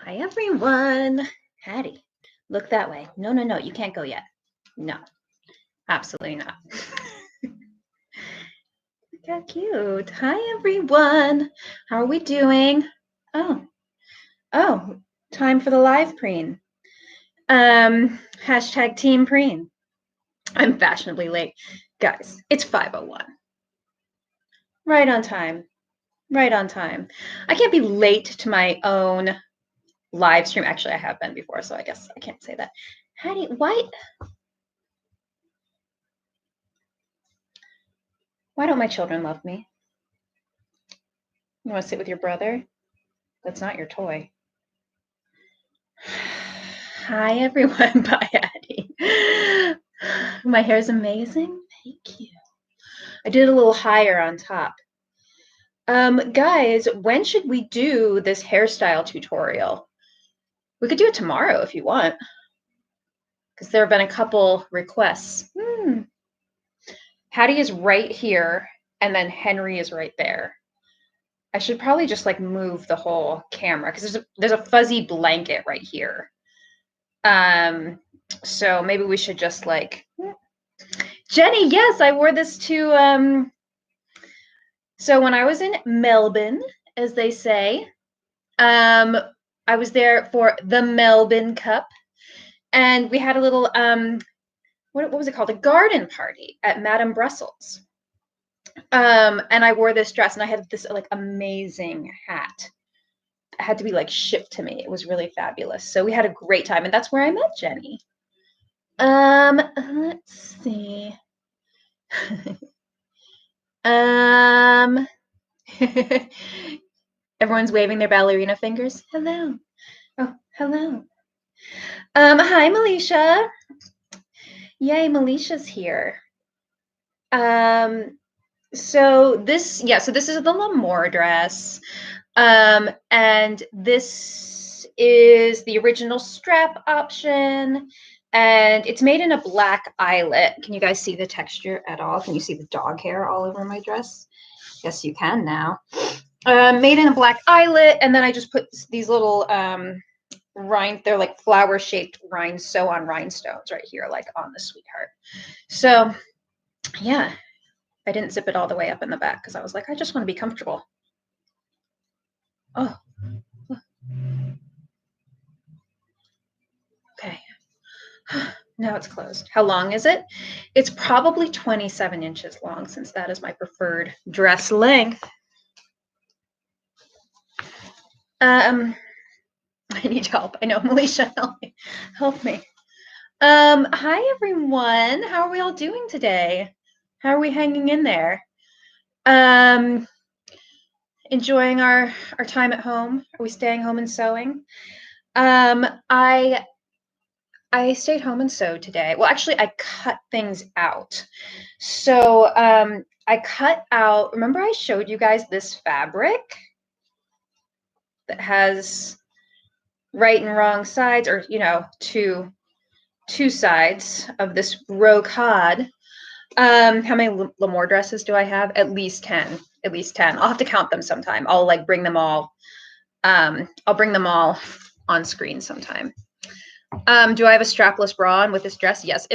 Hi, everyone. Hattie, look that way. No, no, no, you can't go yet. No, absolutely not. Look how cute. Hi, everyone. How are we doing? Oh, time for the live preen. Hashtag team preen. I'm fashionably late. Guys, it's 5:01. Right on time. Right on time. I can't be late to my own live stream. Actually, I have been before, so I guess I can't say that. Hattie, why don't my children love me? You want to sit with your brother? That's not your toy. Hi, everyone. Bye, Addie. My hair's amazing. Thank you. I did a little higher on top. Guys, when should we do this hairstyle tutorial? We could do it tomorrow if you want, because there have been a couple requests. Hattie is right here, and then Henry is right there. I should probably just like move the whole camera because there's a fuzzy blanket right here. So maybe we should just like Jenny, yes, I wore this to so when I was in Melbourne, as they say, I was there for the Melbourne Cup, and we had a little what was it called? A garden party at Madame Brussels. And I wore this dress, and I had this like amazing hat. It had to be like shipped to me. It was really fabulous. So we had a great time, and that's where I met Jenny. Let's see. Everyone's waving their ballerina fingers. Hello. Oh, hello. Hi, Melisha. Yay, Melisha's here. So this is the L'Amour dress. And this is the original strap option. And it's made in a black eyelet. Can you guys see the texture at all? Can you see the dog hair all over my dress? Yes, you can now. Made in a black eyelet, and then I just put these little they're like flower-shaped sew-on rhinestones right here, like on the sweetheart. So, yeah, I didn't zip it all the way up in the back because I was like, I just want to be comfortable. Oh. Okay. Now it's closed. How long is it? It's probably 27 inches long, since that is my preferred dress length. I need help. I know, Melisha, help me. Hi everyone. How are we all doing today? How are we hanging in there? Enjoying our time at home? Are we staying home and sewing? I stayed home and sewed today. Well, actually, I cut things out. So I cut out, remember I showed you guys this fabric that has right and wrong sides, or, you know, two sides of this brocade. How many L'Amour dresses do I have? At least 10. At least 10. I'll have to count them sometime. I'll like bring them all. I'll bring them all on screen sometime. Do I have a strapless bra on with this dress? Yes.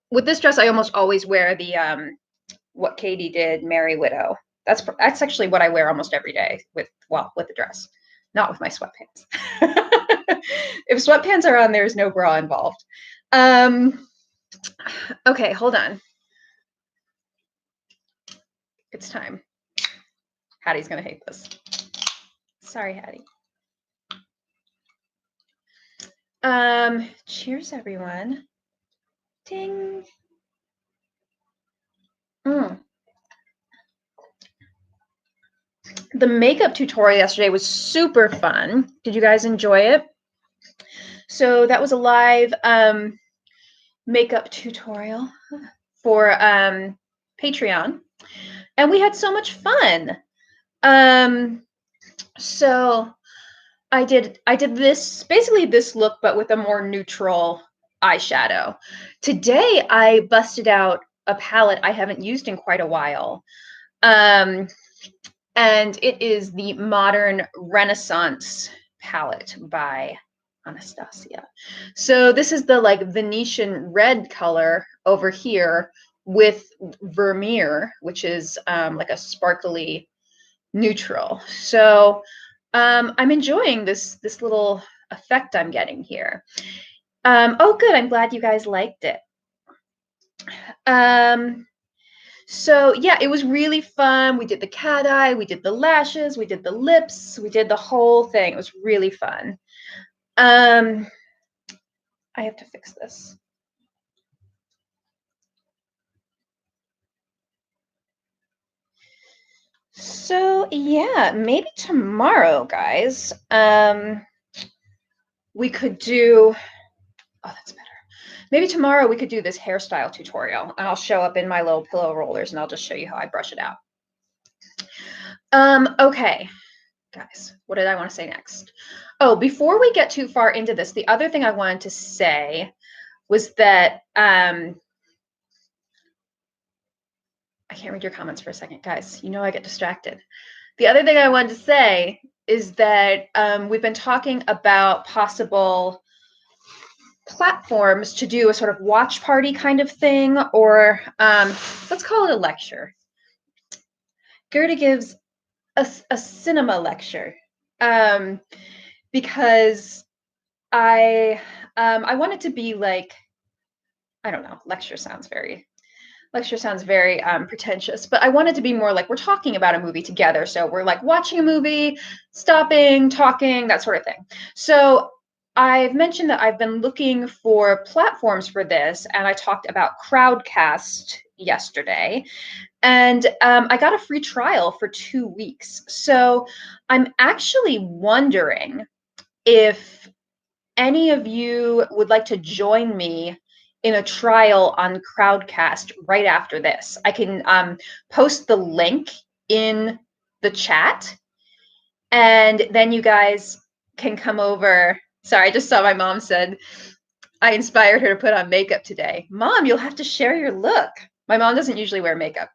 With this dress, I almost always wear the what Katie did, Merry Widow. That's actually what I wear almost every day with the dress, not with my sweatpants. If sweatpants are on, there's no bra involved. Okay, hold on. It's time. Hattie's gonna hate this. Sorry, Hattie. Cheers, everyone. Ding. The makeup tutorial yesterday was super fun. Did you guys enjoy it? So that was a live makeup tutorial for Patreon, and we had so much fun. So I did this, basically this look, but with a more neutral eyeshadow. Today I busted out a palette I haven't used in quite a while. And it is the Modern Renaissance palette by Anastasia. So this is the like Venetian red color over here with Vermeer, which is like a sparkly neutral. So I'm enjoying this little effect I'm getting here. Oh, good. I'm glad you guys liked it. So yeah, it was really fun. We did the cat eye, we did the lashes, we did the lips, we did the whole thing. It was really fun. I have to fix this. So yeah, maybe tomorrow, guys. We could do, oh, that's better. Maybe tomorrow we could do this hairstyle tutorial and I'll show up in my little pillow rollers and I'll just show you how I brush it out. Okay, guys, what did I want to say next? Oh, before we get too far into this, the other thing I wanted to say was that, I can't read your comments for a second, guys. You know I get distracted. The other thing I wanted to say is that we've been talking about possible platforms to do a sort of watch party kind of thing, or let's call it a lecture. Gertie gives a cinema lecture because I want it to be like, I don't know, lecture sounds very pretentious, but I want it to be more like we're talking about a movie together. So we're like watching a movie, stopping, talking, that sort of thing. So I've mentioned that I've been looking for platforms for this, and I talked about Crowdcast yesterday, and I got a free trial for 2 weeks. So I'm actually wondering if any of you would like to join me in a trial on Crowdcast right after this. I can post the link in the chat, and then you guys can come over. Sorry, I just saw my mom said I inspired her to put on makeup today. Mom, you'll have to share your look. My mom doesn't usually wear makeup.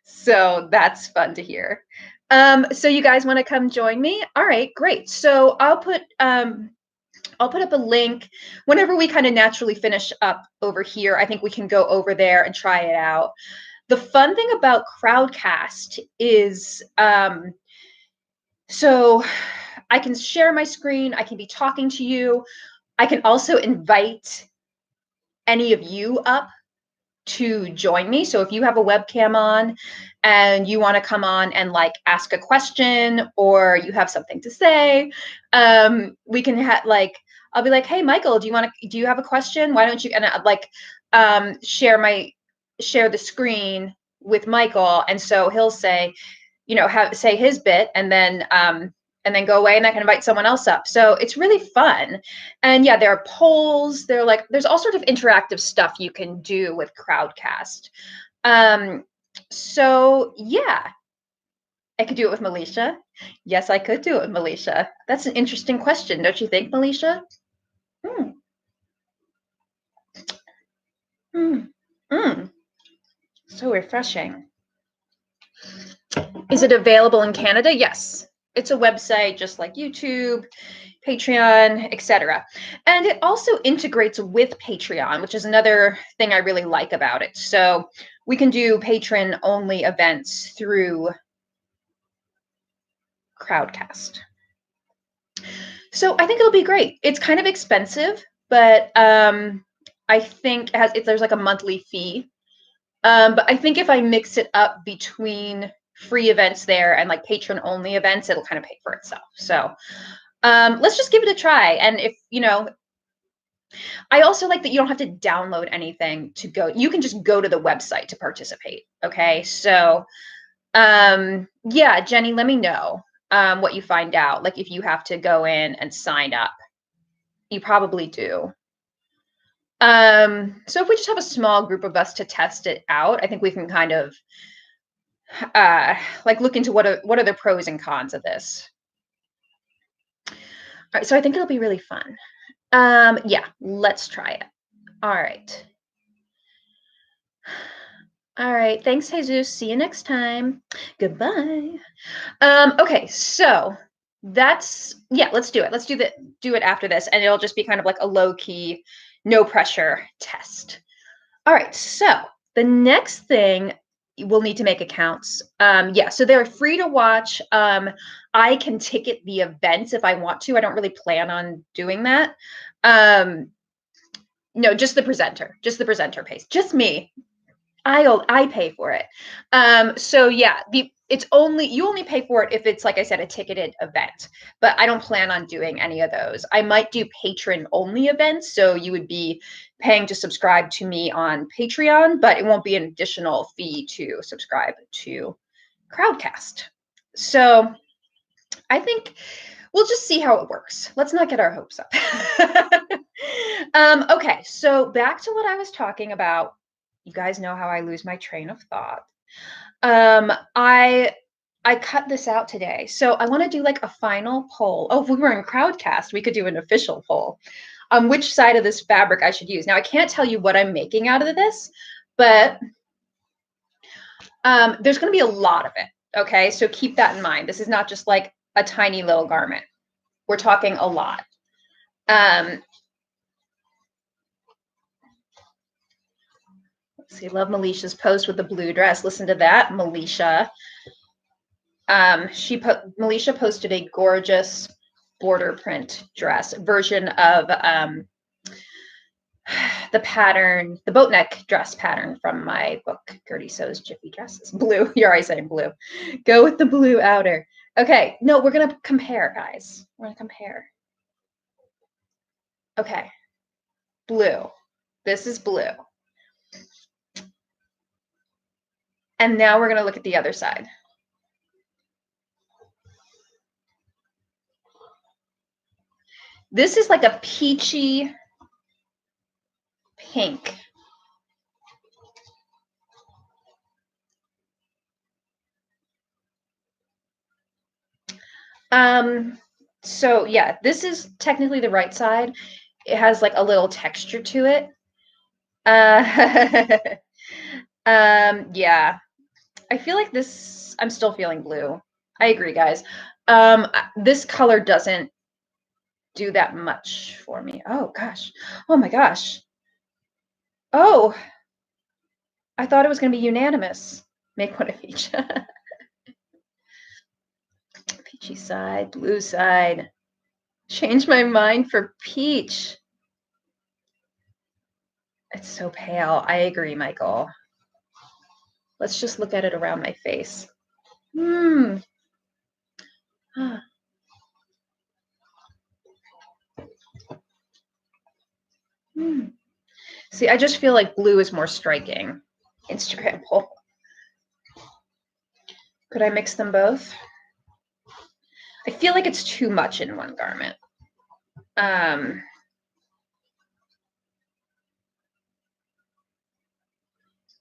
So that's fun to hear. So you guys want to come join me? All right, great. So I'll put up a link whenever we kind of naturally finish up over here. I think we can go over there and try it out. The fun thing about Crowdcast is, so I can share my screen, I can be talking to you. I can also invite any of you up to join me. So if you have a webcam on and you want to come on and like ask a question or you have something to say, we can have like, I'll be like, hey, Michael, do you have a question? Why don't you, and I'd like share the screen with Michael. And so he'll say, say his bit, and then go away, and I can invite someone else up. So it's really fun. And yeah, there are polls. There's all sorts of interactive stuff you can do with Crowdcast. So yeah, I could do it with Melisha. Yes, I could do it with Melisha. That's an interesting question, don't you think, Melisha? So refreshing. Is it available in Canada? Yes. It's a website just like YouTube, Patreon, etc. And it also integrates with Patreon, which is another thing I really like about it. So we can do patron-only events through Crowdcast. So I think it'll be great. It's kind of expensive, but I think there's like a monthly fee. But I think if I mix it up between free events there and like patron-only events, it'll kind of pay for itself. So let's just give it a try. And if, I also like that you don't have to download anything to go. You can just go to the website to participate. Okay. So yeah, Jenny, let me know what you find out. Like if you have to go in and sign up. You probably do. So if we just have a small group of us to test it out, I think we can kind of like look into what are the pros and cons of this. All right, so I think it'll be really fun. Yeah, let's try it. All right. All right, thanks, Jesus. See you next time. Goodbye. Okay, so Yeah, let's do it. Let's do it after this, and it'll just be kind of like a low key, no pressure test. All right, so the next thing we'll need to make accounts. Yeah, so they're free to watch. I can ticket the events if I want to. I don't really plan on doing that. No, just the presenter. Just the presenter pays. Just me. I pay for it. So yeah, you only pay for it if it's, like I said, a ticketed event. But I don't plan on doing any of those. I might do patron only events, so you would be paying to subscribe to me on Patreon, but it won't be an additional fee to subscribe to Crowdcast. So I think we'll just see how it works. Let's not get our hopes up. Okay, so back to what I was talking about. You guys know how I lose my train of thought. I cut this out today, so I want to do like a final poll. Oh, if we were in Crowdcast, we could do an official poll on which side of this fabric I should use. Now, I can't tell you what I'm making out of this, but there's going to be a lot of it. Okay, so keep that in mind. This is not just like a tiny little garment. We're talking a lot. Let's see, love Melicia's post with the blue dress. Listen to that, Melicia. Melicia posted a gorgeous border print dress version of the pattern, the boat neck dress pattern from my book, Gertie Sews Jiffy Dresses. Blue. You're already saying blue. Go with the blue outer. Okay. No, we're going to compare, guys. We're going to compare. Okay. Blue. This is blue. And now we're going to look at the other side. This is like a peachy pink. So yeah, this is technically the right side. It has like a little texture to it. Yeah. I feel like this, I'm still feeling blue. I agree, guys. This color doesn't do that much for me. Oh gosh. Oh my gosh. Oh, I thought it was going to be unanimous. Make one of each. Peachy side, blue side. Change my mind for peach. It's so pale. I agree, Michael. Let's just look at it around my face. Hmm. See, I just feel like blue is more striking. Instagram poll. Could I mix them both? I feel like it's too much in one garment.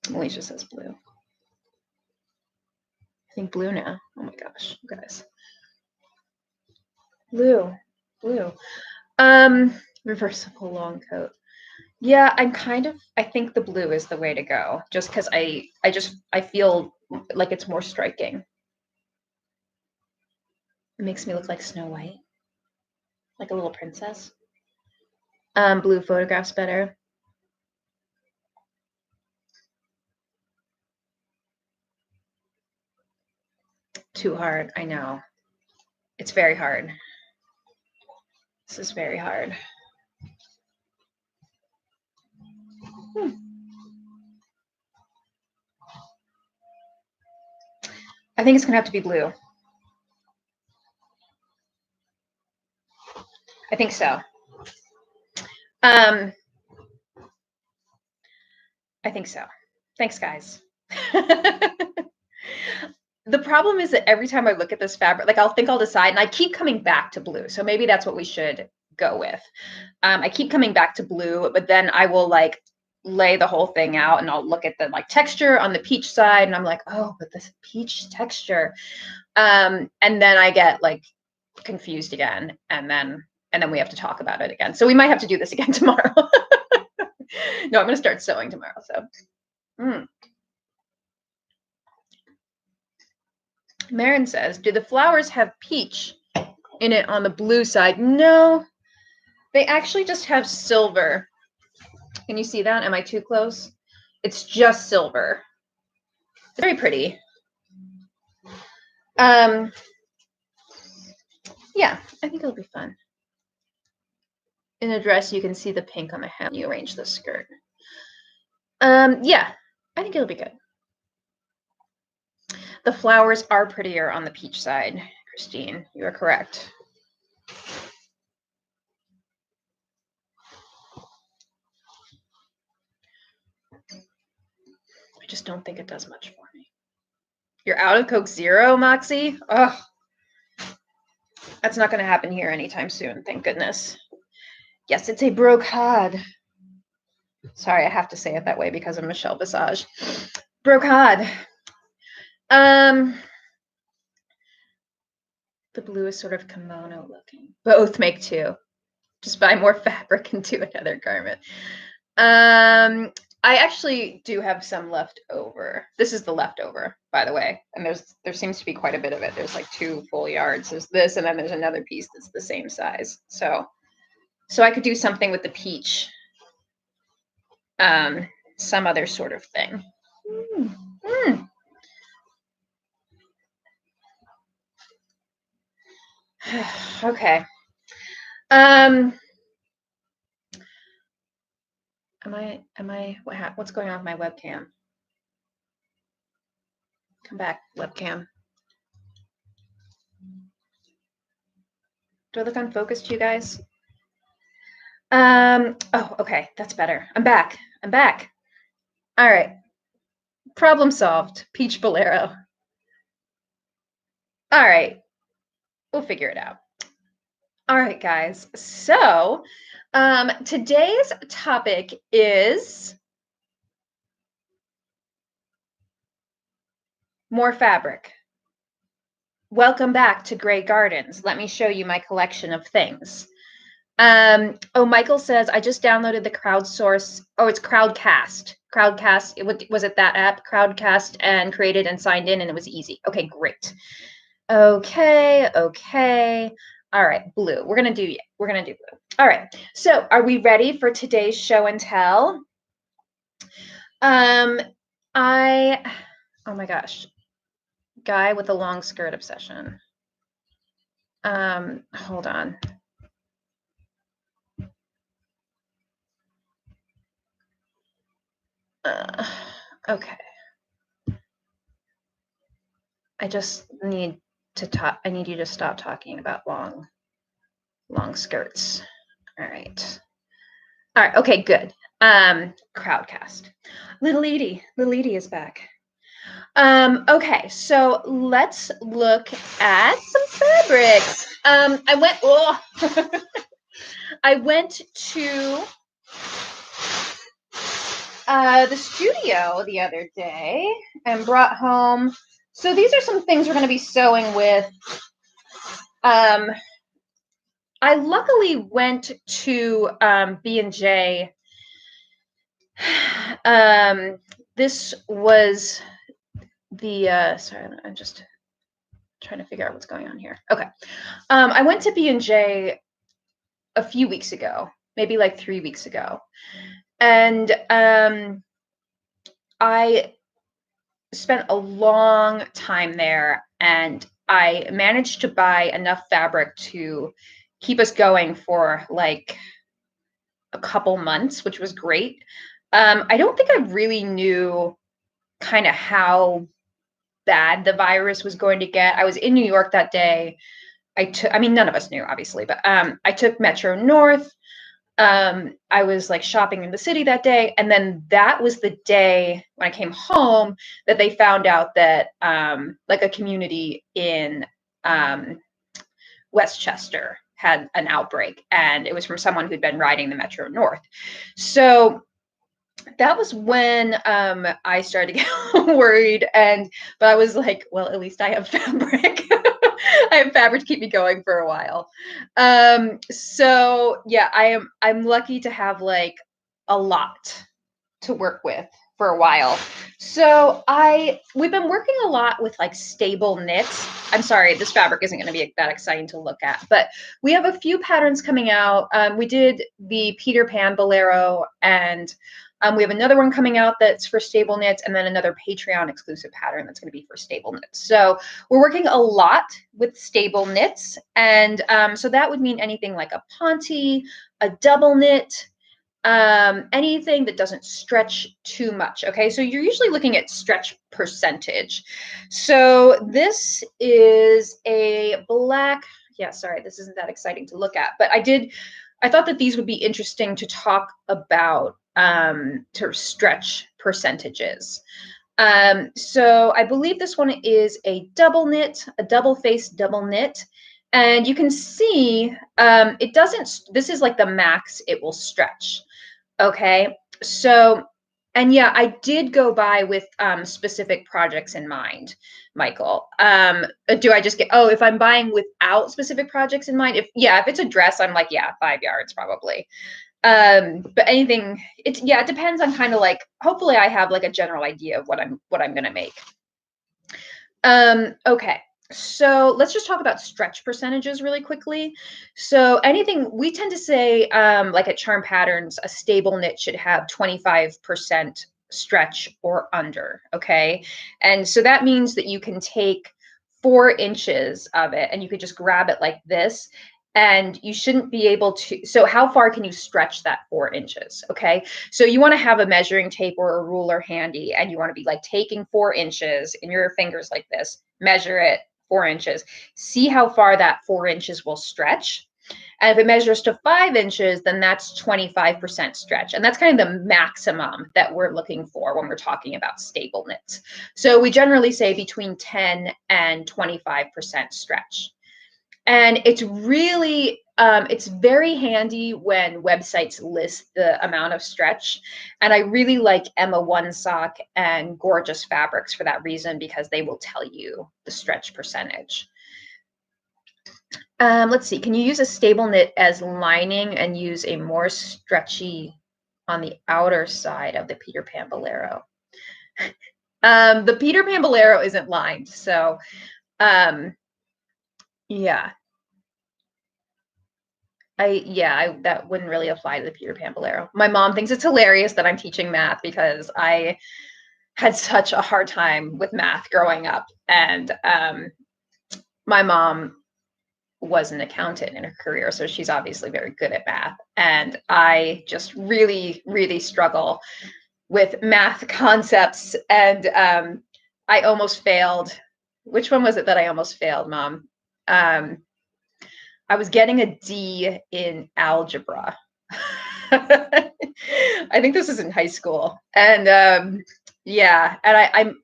Alicia says blue. I think blue now. Oh my gosh, you guys. Blue. Reversible long coat. Yeah, I think the blue is the way to go, just because I feel like it's more striking. It makes me look like Snow White, like a little princess. Blue photographs better. Too hard, I know. It's very hard. This is very hard. I think it's gonna have to be blue. I think so. I think so. Thanks, guys. The problem is that every time I look at this fabric, like I'll decide, and I keep coming back to blue. So maybe that's what we should go with. I keep coming back to blue, but then I will like lay the whole thing out and I'll look at the like texture on the peach side and I'm like, oh, but this peach texture. And then I get like confused again, and then we have to talk about it again. So we might have to do this again tomorrow. No, I'm gonna start sewing tomorrow. So Marin says, do the flowers have peach in it on the blue side. No, they actually just have silver. Can you see that? Am I too close? It's just silver. It's very pretty. Yeah, I think it'll be fun. In a dress, you can see the pink on the hem. You arrange the skirt. Yeah, I think it'll be good. The flowers are prettier on the peach side, Christine. You are correct. I just don't think it does much for me. You're out of Coke Zero, Moxie? Ugh. That's not going to happen here anytime soon, thank goodness. Yes, it's a brocade. Sorry, I have to say it that way because of Michelle Visage. Brocade. The blue is sort of kimono looking. Both make two. Just buy more fabric and do another garment. I actually do have some left over. This is the leftover, by the way. And there seems to be quite a bit of it. There's like 2 full yards. There's this, and then there's another piece that's the same size. So I could do something with the peach. Some other sort of thing. Okay. What's going on with my webcam? Come back, webcam. Do I look unfocused to you guys? Oh, okay, that's better. I'm back. All right. Problem solved. Peach Bolero. All right. We'll figure it out. All right, guys. So today's topic is more fabric. Welcome back to Grey Gardens. Let me show you my collection of things. Michael says, I just downloaded the crowdsource. Oh, it's Crowdcast. Was it that app? Crowdcast, and created and signed in, and it was easy. Okay, great. Okay. All right, blue. We're gonna do blue. All right. So, are we ready for today's show and tell? Oh my gosh, guy with a long skirt obsession. Hold on. Okay. I just need to talk. I need you to stop talking about long skirts. All right. Okay, good. Crowdcast. Little Edie is back. Okay, so let's look at some fabrics. I went to the studio the other day and brought home. So these are some things we're going to be sewing with. I luckily went to B&J. This was the sorry, I'm just trying to figure out what's going on here. Okay. I went to B&J a few weeks ago, maybe like 3 weeks ago. And I spent a long time there, and I managed to buy enough fabric to keep us going for like a couple months, which was great. I don't think I really knew kind of how bad the virus was going to get. I was in New York that day. None of us knew, obviously, but I took Metro North. I was like shopping in the city that day. And then that was the day when I came home that they found out that like a community in Westchester had an outbreak, and it was from someone who'd been riding the Metro North. So that was when I started to get worried, but I was like, well, at least I have fabric. I have fabric to keep me going for a while. So yeah, I'm lucky to have like a lot to work with for a while. So we've been working a lot with like stable knits. I'm sorry, this fabric isn't going to be that exciting to look at, but we have a few patterns coming out. We did the Peter Pan Bolero, and we have another one coming out that's for stable knits, and then another Patreon exclusive pattern that's going to be for stable knits. So we're working a lot with stable knits, and so that would mean anything like a ponte, a double knit, anything that doesn't stretch too much. Okay, so you're usually looking at stretch percentage. So this is a black, yeah, sorry, this isn't that exciting to look at, but I thought that these would be interesting to talk about to stretch percentages. So I believe this one is a double knit, a double face double knit. And you can see it doesn't, this is like the max it will stretch. Okay, so, and yeah, I did go by with specific projects in mind, Michael. Do I just get, oh, if I'm buying without specific projects in mind, if it's a dress, I'm like, yeah, 5 yards probably. But anything, it depends on kind of like, hopefully I have like a general idea of what I'm gonna make. Okay. So let's just talk about stretch percentages really quickly. So anything, we tend to say, like at Charm Patterns, a stable knit should have 25% stretch or under, okay? And so that means that you can take 4 inches of it and you could just grab it like this, and you shouldn't be able to, so how far can you stretch that 4 inches, okay? So you want to have a measuring tape or a ruler handy, and you want to be like taking 4 inches in your fingers like this, measure it 4 inches, see how far that 4 inches will stretch. And if it measures to 5 inches, then that's 25% stretch. And that's kind of the maximum that we're looking for when we're talking about stable knits. So we generally say between 10 and 25% stretch. And it's really, it's very handy when websites list the amount of stretch. And I really like Emma One Sock and Gorgeous Fabrics for that reason, because they will tell you the stretch percentage. Let's see, can you use a stable knit as lining and use a more stretchy on the outer side of the Peter Pan Bolero? The Peter Pan Bolero isn't lined, so yeah. That wouldn't really apply to the Peter Pan Bolero. My mom thinks it's hilarious that I'm teaching math because I had such a hard time with math growing up. And my mom was an accountant in her career, so she's obviously very good at math. And I just really, really struggle with math concepts. And I almost failed. Which one was it that I almost failed, Mom? I was getting a D in algebra. I think this is in high school. And and I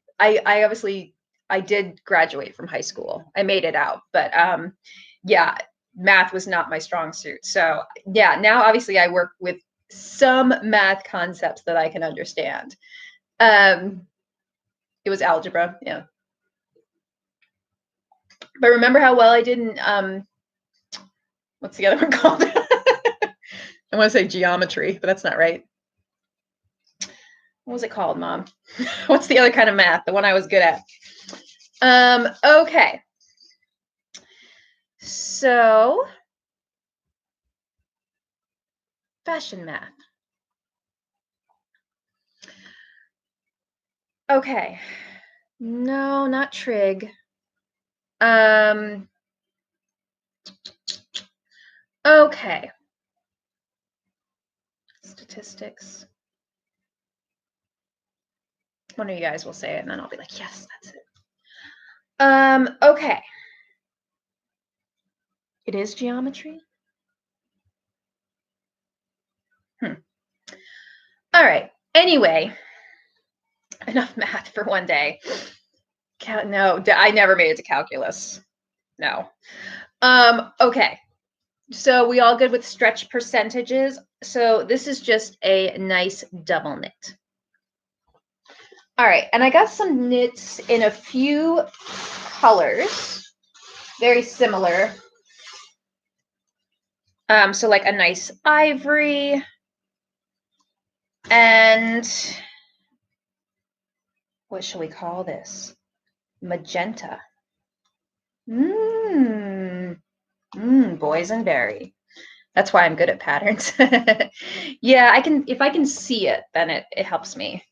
obviously, I did graduate from high school. I made it out, but math was not my strong suit. So now obviously I work with some math concepts that I can understand. It was algebra, yeah. But remember how well I did in what's the other one called? I want to say geometry, but that's not right. What was it called, Mom? What's the other kind of math? The one I was good at. Okay. So, fashion math. Okay. No, not trig. Okay. Statistics. One of you guys will say it, and then I'll be like, yes, that's it. Okay. It is geometry? All right. Anyway, enough math for one day. No, I never made it to calculus. No. Okay. So we all good with stretch percentages? So this is just a nice double knit. All right, and I got some knits in a few colors, very similar. So like a nice ivory, and what shall we call this? Magenta. Boysenberry. That's why I'm good at patterns. Yeah, if I can see it, then it helps me.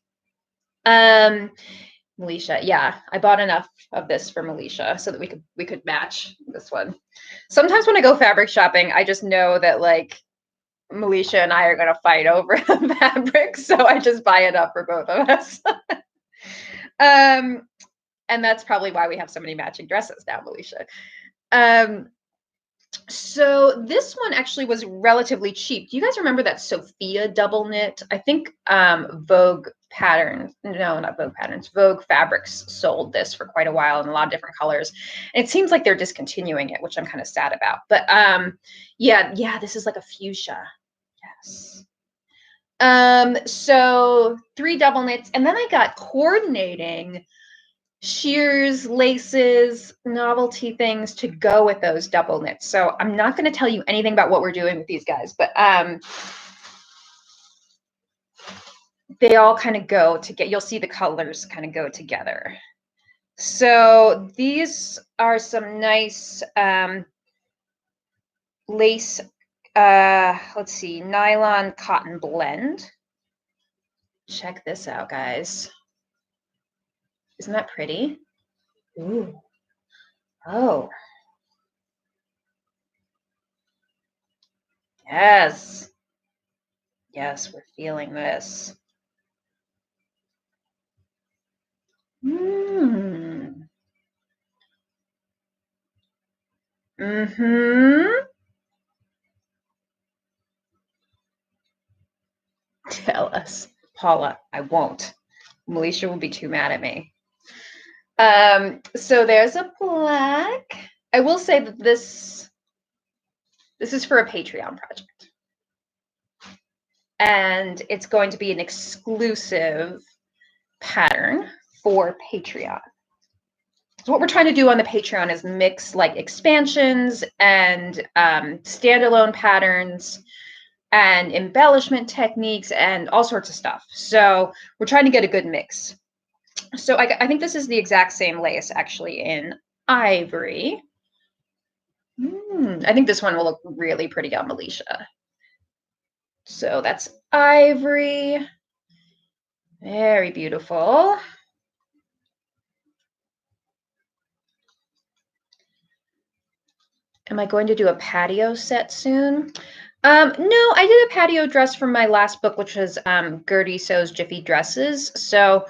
Militia, yeah, I bought enough of this for Militia so that we could match this one. Sometimes when I go fabric shopping, I just know that like Militia and I are gonna fight over the fabric, so I just buy enough for both of us. And that's probably why we have so many matching dresses now, Militia. So this one actually was relatively cheap. Do you guys remember that Sophia double knit? I think Vogue Patterns, no, not Vogue Patterns, Vogue Fabrics sold this for quite a while in a lot of different colors. And it seems like they're discontinuing it, which I'm kind of sad about. But yeah, this is like a fuchsia. Yes. So 3 double knits, and then I got coordinating shears, laces, novelty things to go with those double knits. So I'm not going to tell you anything about what we're doing with these guys, but they all kind of go to get, you'll see the colors kind of go together. So these are some nice lace, let's see, nylon cotton blend. Check this out, guys. Isn't that pretty? Ooh. Oh. Yes. Yes, we're feeling this. Mm-hmm. Tell us. Paula, I won't. Militia will be too mad at me. So there's a black. I will say that this is for a Patreon project. And it's going to be an exclusive pattern for Patreon. So what we're trying to do on the Patreon is mix like expansions and standalone patterns and embellishment techniques and all sorts of stuff. So we're trying to get a good mix. So I think this is the exact same lace actually in ivory. I think this one will look really pretty on Militia. So that's ivory. Very beautiful. Am I going to do a patio set soon? No, I did a patio dress from my last book, which was Gertie Sews Jiffy Dresses. So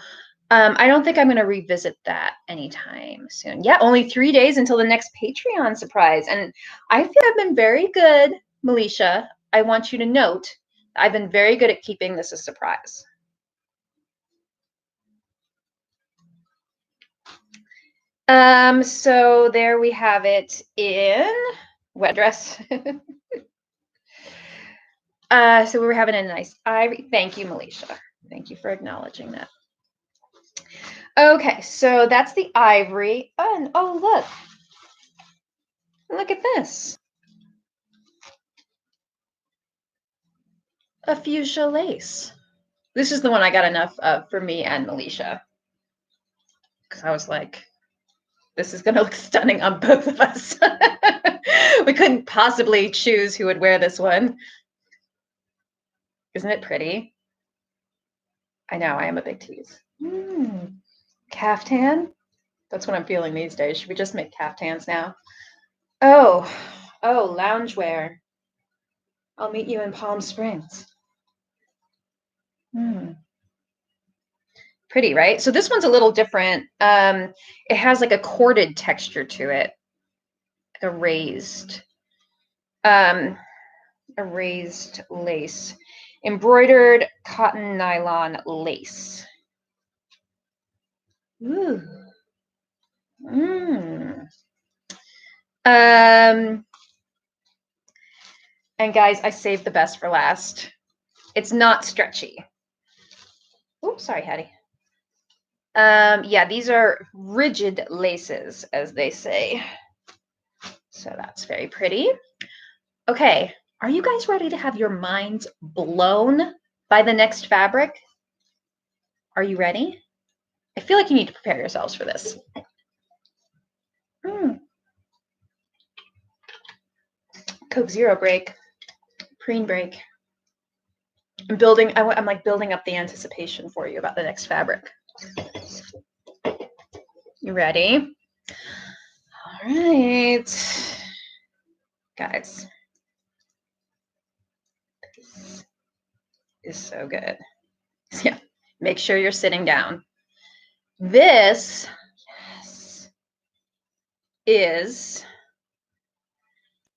I don't think I'm going to revisit that anytime soon. Yeah, only 3 days until the next Patreon surprise. And I feel I've been very good, Militia. I want you to note, I've been very good at keeping this a surprise. So there we have it in wet dress. So we're having a nice ivory. Thank you, Militia. Thank you for acknowledging that. Okay, so that's the ivory. And oh, look. Look at this. A fuchsia lace. This is the one I got enough of for me and Militia. Because I was like, this is going to look stunning on both of us. We couldn't possibly choose who would wear this one. Isn't it pretty? I know, I am a big tease. Caftan? That's what I'm feeling these days. Should we just make caftans now? Oh, loungewear. I'll meet you in Palm Springs. Pretty, right? So this one's a little different. It has like a corded texture to it, like a raised lace, embroidered cotton nylon lace. Ooh. And guys, I saved the best for last. It's not stretchy. Oops, sorry, Hattie. Yeah, these are rigid laces, as they say. So that's very pretty. Okay, are you guys ready to have your minds blown by the next fabric? Are you ready? I feel like you need to prepare yourselves for this. Coke Zero break, preen break. I'm like building up the anticipation for you about the next fabric. You ready? All right, guys. This is so good. Yeah, make sure you're sitting down. This is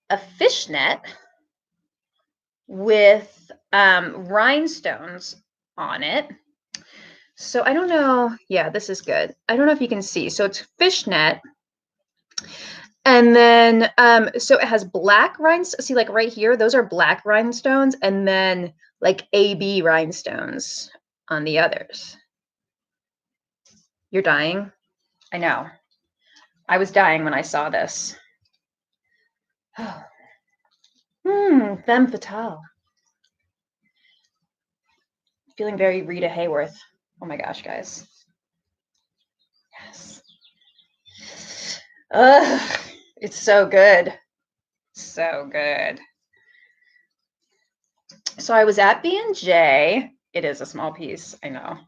a fishnet with rhinestones on it. So I don't know. Yeah, this is good. I don't know if you can see. So it's fishnet. And then, so it has black rhinestones. See, like right here, those are black rhinestones. And then like AB rhinestones on the others. You're dying? I know. I was dying when I saw this. Oh. Femme fatale. Feeling very Rita Hayworth. Oh my gosh, guys. Yes. Ugh, it's so good. So good. So I was at B&J. It is a small piece, I know.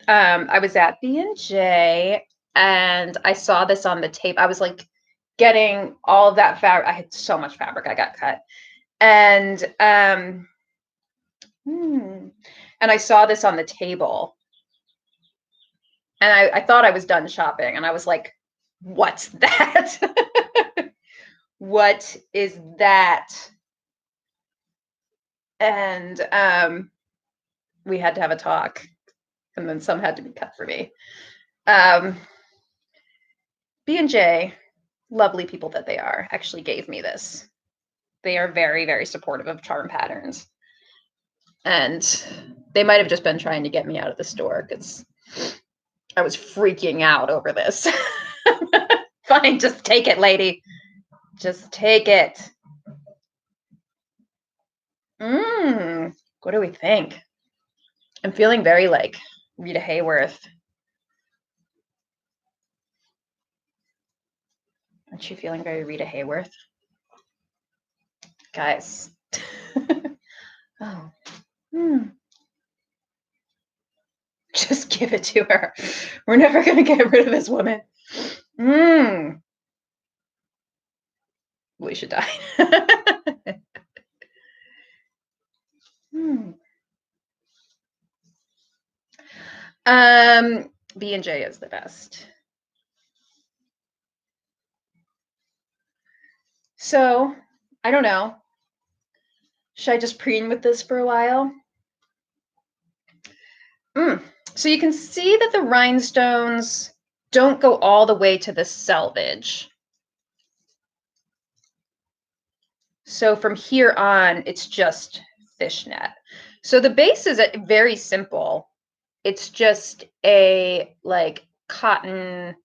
I was at B&J and I saw this on the tape. I was like getting all of that fabric. I had so much fabric I got cut. And I saw this on the table. And I thought I was done shopping. And I was like, what's that? What is that? And we had to have a talk. And then some had to be cut for me. B&J, lovely people that they are, actually gave me this. They are very, very supportive of charm patterns. And they might have just been trying to get me out of the store because I was freaking out over this. Fine, just take it, lady. Just take it. What do we think? I'm feeling very like Rita Hayworth. Aren't you feeling very Rita Hayworth? Guys. Oh. Just give it to her. We're never going to get rid of this woman. We should die. B&J is the best. So, I don't know. Should I just preen with this for a while? So you can see that the rhinestones don't go all the way to the selvage. So from here on, it's just fishnet. So the base is very simple. It's just a like cotton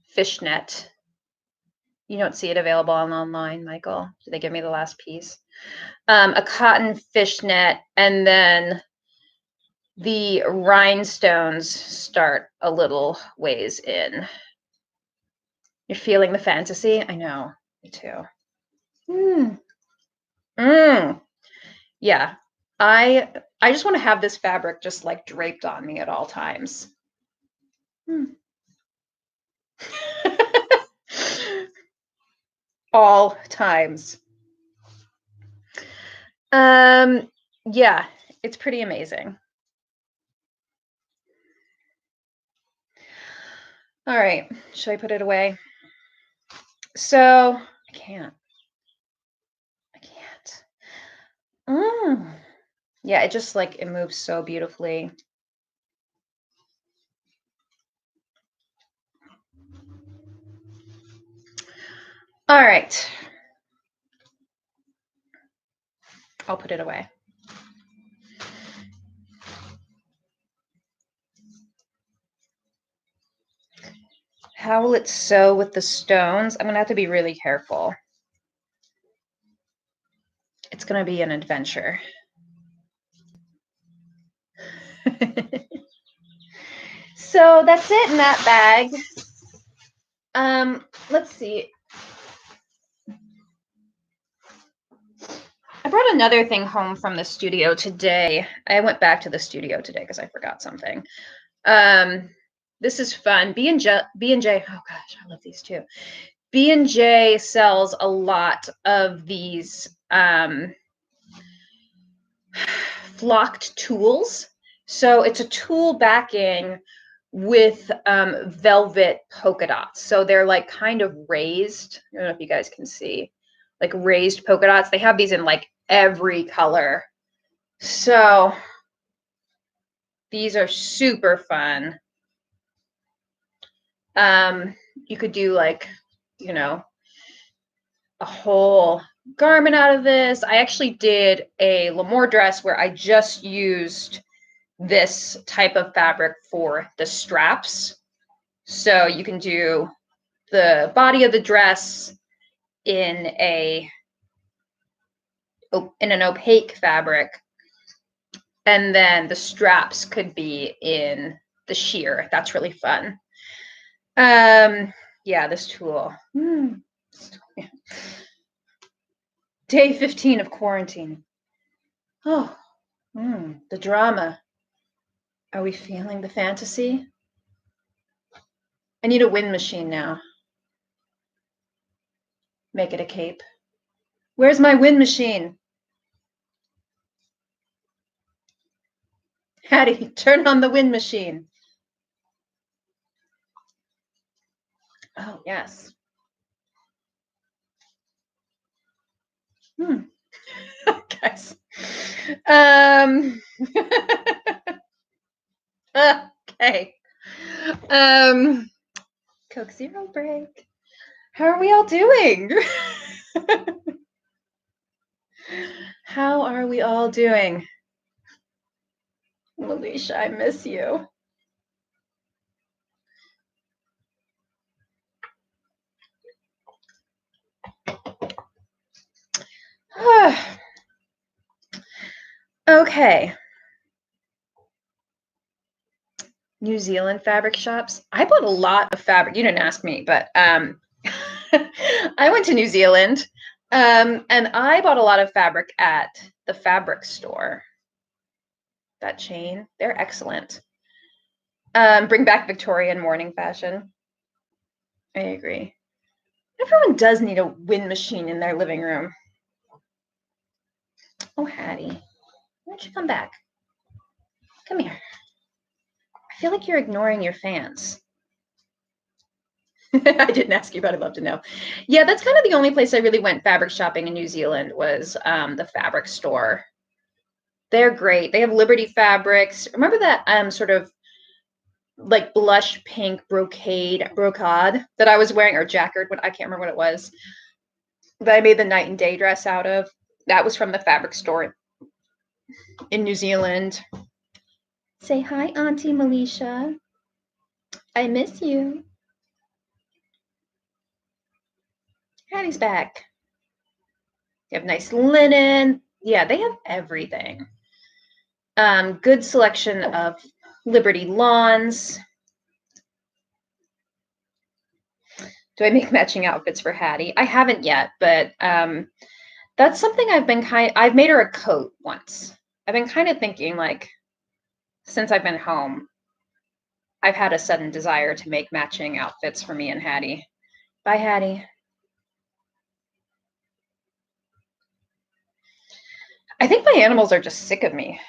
fishnet. You don't see it available online, Michael. Did they give me the last piece? A cotton fishnet, and then the rhinestones start a little ways in. You're feeling the fantasy? I know, me too. Yeah, I just want to have this fabric just like draped on me at all times. All times. Yeah, it's pretty amazing. All right, should I put it away? So I can't. Yeah, it just like it moves so beautifully. All right. I'll put it away. How will it sew with the stones? I'm gonna have to be really careful. It's gonna be an adventure. So that's it in that bag. Let's see. I brought another thing home from the studio today. I went back to the studio today because I forgot something. This is fun. B&J. Oh gosh, I love these too. B&J sells a lot of these flocked tools. So it's a tool backing with velvet polka dots. So they're like kind of raised. I don't know if you guys can see, like raised polka dots. They have these in like every color. So these are super fun. You could do like, you know, a whole garment out of this. I actually did a L'Amour dress where I just used this type of fabric for the straps. So you can do the body of the dress in an opaque fabric, and then the straps could be in the sheer. That's really fun. Yeah, this tool. Day 15 of quarantine. Oh, the drama. Are we feeling the fantasy? I need a wind machine now. Make it a cape. Where's my wind machine? Hattie, turn on the wind machine. Oh, yes. Guys. Okay. Coke Zero break. How are we all doing? How are we all doing? Alicia, I miss you. Okay. New Zealand fabric shops. I bought a lot of fabric. You didn't ask me, but I went to New Zealand and I bought a lot of fabric at the fabric store. That chain, they're excellent. Bring back Victorian morning fashion. I agree. Everyone does need a wind machine in their living room. Oh, Hattie, why don't you come back? Come here. I feel like you're ignoring your fans. I didn't ask you, but I'd love to know. Yeah, that's kind of the only place I really went fabric shopping in New Zealand was the fabric store. They're great. They have Liberty fabrics. Remember that sort of like blush pink brocade that I was wearing, or jacquard, I can't remember what it was, that I made the night and day dress out of. That was from the fabric store in New Zealand. Say hi, Auntie Melisha. I miss you. Hattie's back. They have nice linen. Yeah, they have everything. Good selection of Liberty lawns. Do I make matching outfits for Hattie? I haven't yet, but that's something I've made her a coat once. I've been kind of thinking, like, since I've been home, I've had a sudden desire to make matching outfits for me and Hattie. Bye, Hattie. I think my animals are just sick of me.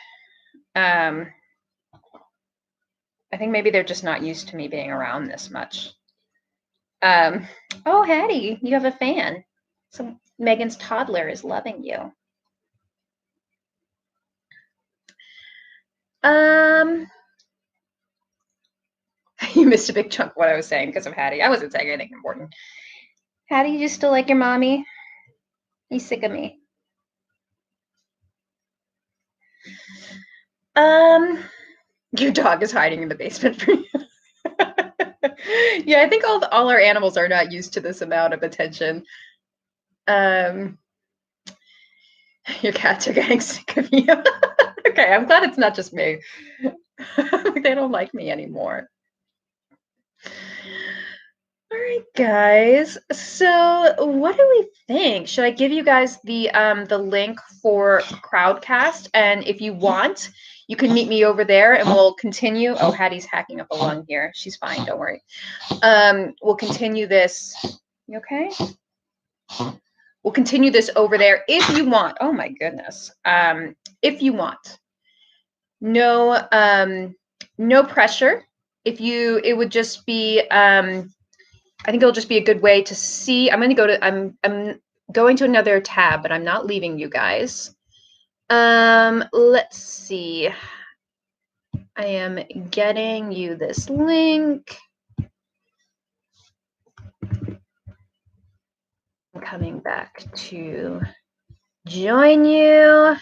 I think maybe they're just not used to me being around this much. Oh, Hattie, you have a fan. So Megan's toddler is loving you. You missed a big chunk of what I was saying because of Hattie. I wasn't saying anything important. Hattie, you still like your mommy? You sick of me? Your dog is hiding in the basement for you. Yeah, I think all our animals are not used to this amount of attention. Your cats are getting sick of you. Okay, I'm glad it's not just me. They don't like me anymore. All right, guys. So what do we think? Should I give you guys the link for Crowdcast? And if you want, you can meet me over there and we'll continue. Oh, Hattie's hacking up a lung here. She's fine, don't worry. We'll continue this. You okay? We'll continue this over there if you want. Oh my goodness. If you want. No no pressure. It would just be I think it'll just be a good way to see. I'm going to another tab, but I'm not leaving you guys. Let's see. I am getting you this link. I'm coming back to join you.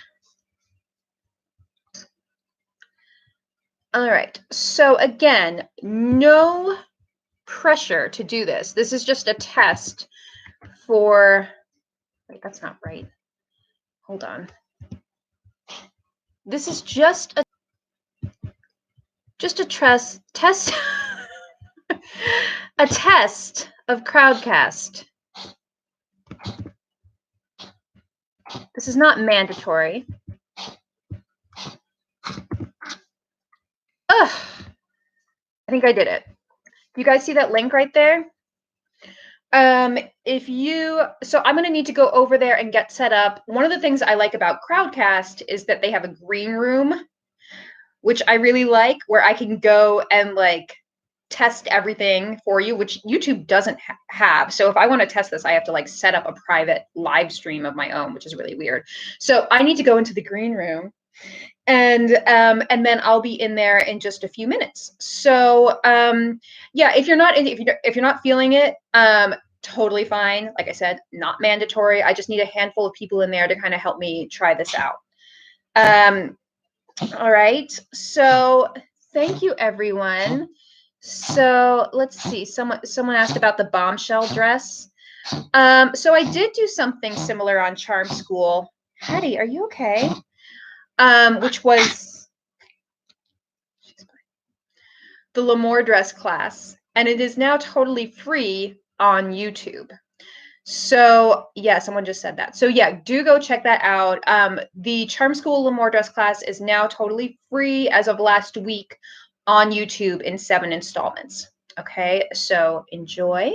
All right. So again, no pressure to do this. This is just a test for, wait, that's not right. Hold on. This is just a test a test of Crowdcast. This is not mandatory. Ugh. I think I did it. You guys see that link right there? So I'm going to need to go over there and get set up. One of the things I like about Crowdcast is that they have a green room, which I really like, where I can go and like test everything for you, which YouTube doesn't have. So if I want to test this, I have to like set up a private live stream of my own, which is really weird. So I need to go into the green room. And then I'll be in there in just a few minutes. So yeah, if you're not feeling it, totally fine. Like I said, not mandatory. I just need a handful of people in there to kind of help me try this out. All right. So thank you, everyone. So let's see. Someone asked about the Bombshell dress. So I did do something similar on Charm School. Hattie, are you okay? Which was the L'Amour dress class, and it is now totally free on YouTube. So yeah, someone just said that. So yeah, do go check that out. The Charm School L'Amour dress class is now totally free as of last week on YouTube in 7 installments. Okay, so enjoy.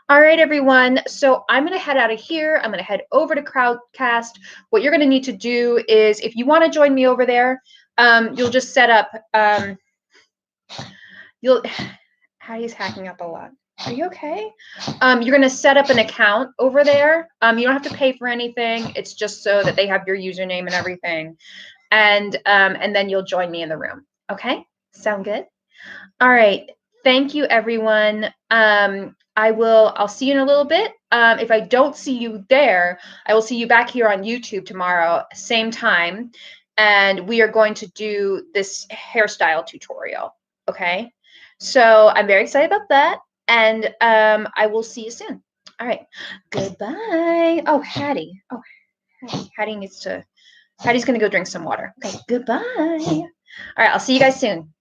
All right, everyone. So I'm going to head out of here. I'm going to head over to Crowdcast. What you're going to need to do is, if you want to join me over there, you'll just set up, Hattie's hacking up a lot. Are you okay? You're going to set up an account over there. You don't have to pay for anything. It's just so that they have your username and everything. And then you'll join me in the room. Okay? Sound good? All right. Thank you, everyone. I'll see you in a little bit. If I don't see you there, I will see you back here on YouTube tomorrow, same time. And we are going to do this hairstyle tutorial. Okay. So I'm very excited about that. And I will see you soon. All right. Goodbye. Oh, Hattie. Oh, Hattie's going to go drink some water. Okay. Goodbye. All right. I'll see you guys soon.